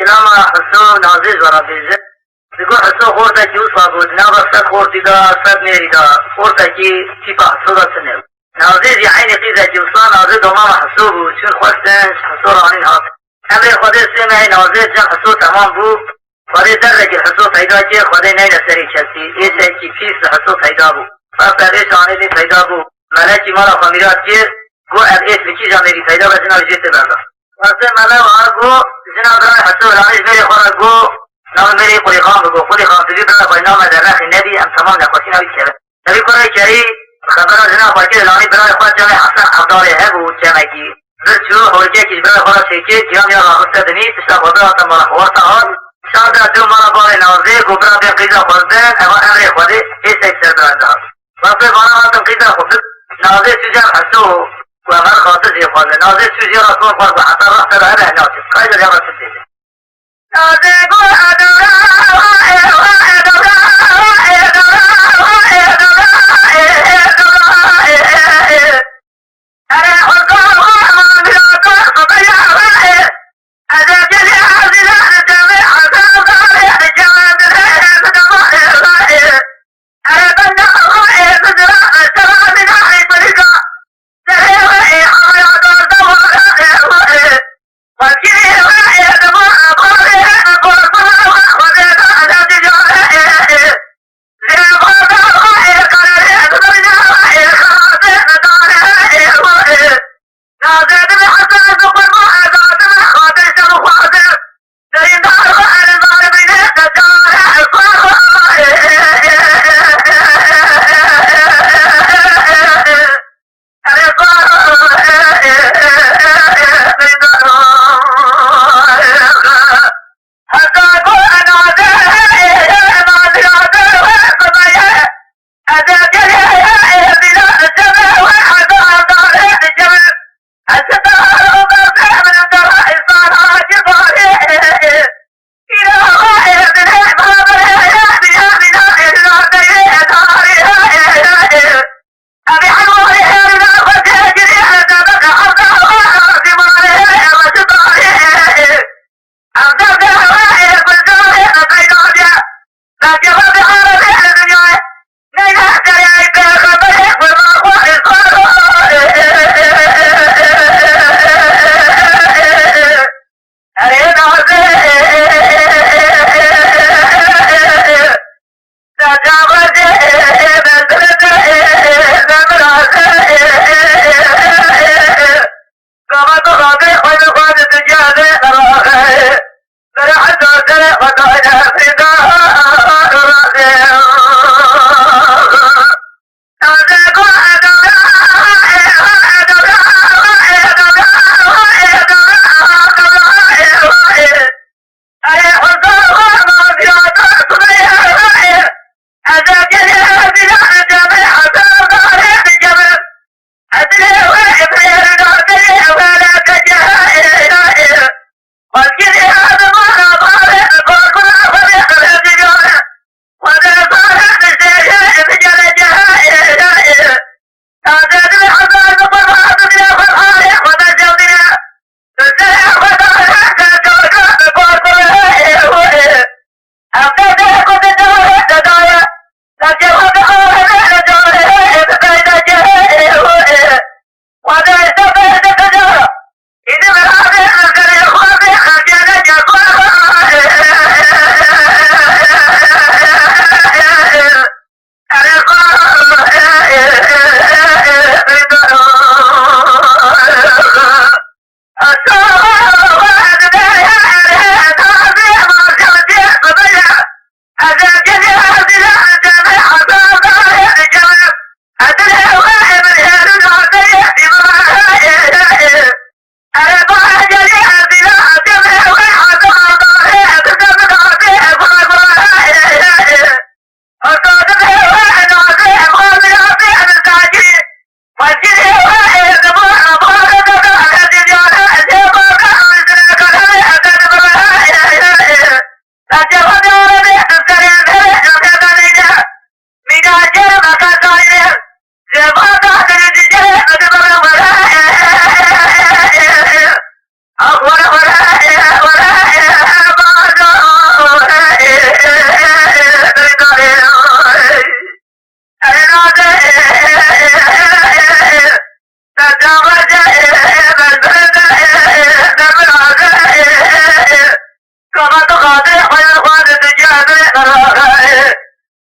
كلام حسو نازل ورا بيزه بيقول حسو خورتا كي وصا بود نابا سد خورتي دا سد نيري دا خورتا كي تيبا حسو دا سنو نازل يعني قيزة كي وصا نازل دوما حسو بود شون خوستن حسو رانين هات امر خود سمع نازل جن حسو تمام بود خود در که حسو پیدا که خود نیل سری چلتی ایسه کی پیس حسو پیدا بود فاستاده شانه دی پیدا بود ملکی مالا خمیرات که گو اب ایس لکی جانه پیدا و جناب جیت برده واسه ملا وار گو جناب رای حسو رانیش میری خورا گو نام میری قلی خان بگو قلی خان تبی برده بای نام در رخی نبی ام تمام نقاسی نوی کرد نبی کنه کری خبر جناب باکی رانی برای خود جمع حسن عبداله هبو جمعی برچو هورجه که برای خود شیکی جام یا راخسته دنی تشتا خود آتا مالا خواسته آن شاید دو مالا بار نازه گوبرا بیا قیزا خوردن اما امر خوده ایسا اکسر برنده واسه بانا آتم قیزا خود نازه چوجم حسو و من خاطر زی خواهده نازه چوجی را کن خورد و حتی راه تر هره نازه قیزا جمع شد دیده نازه گو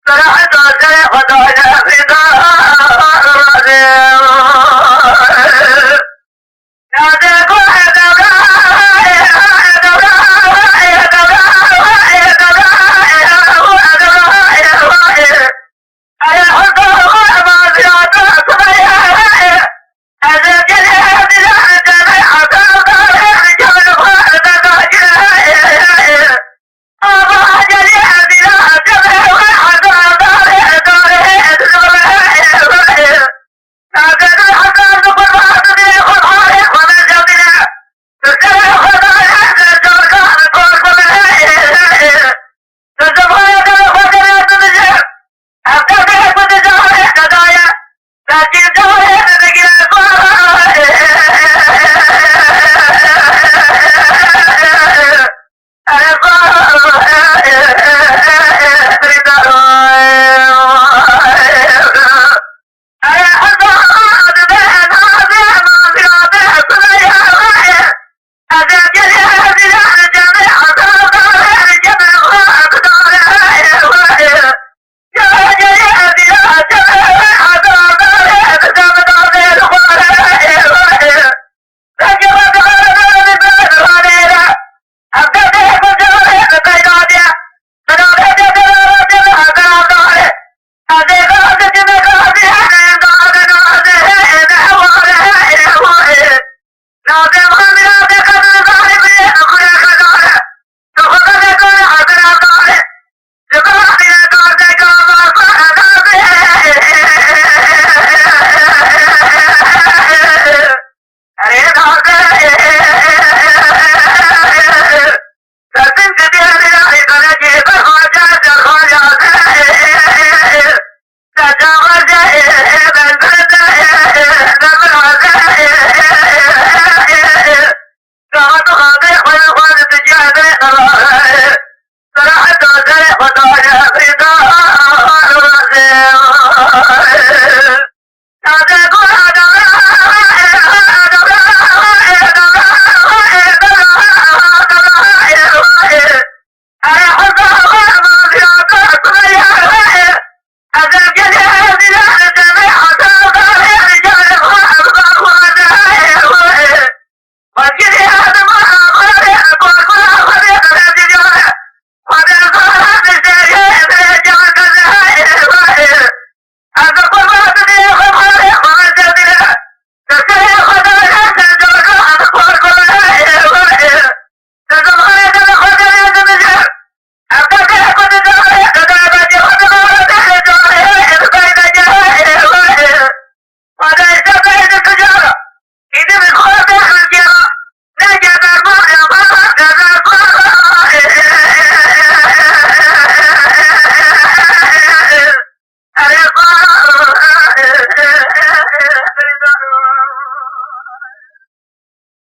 صراحة خدا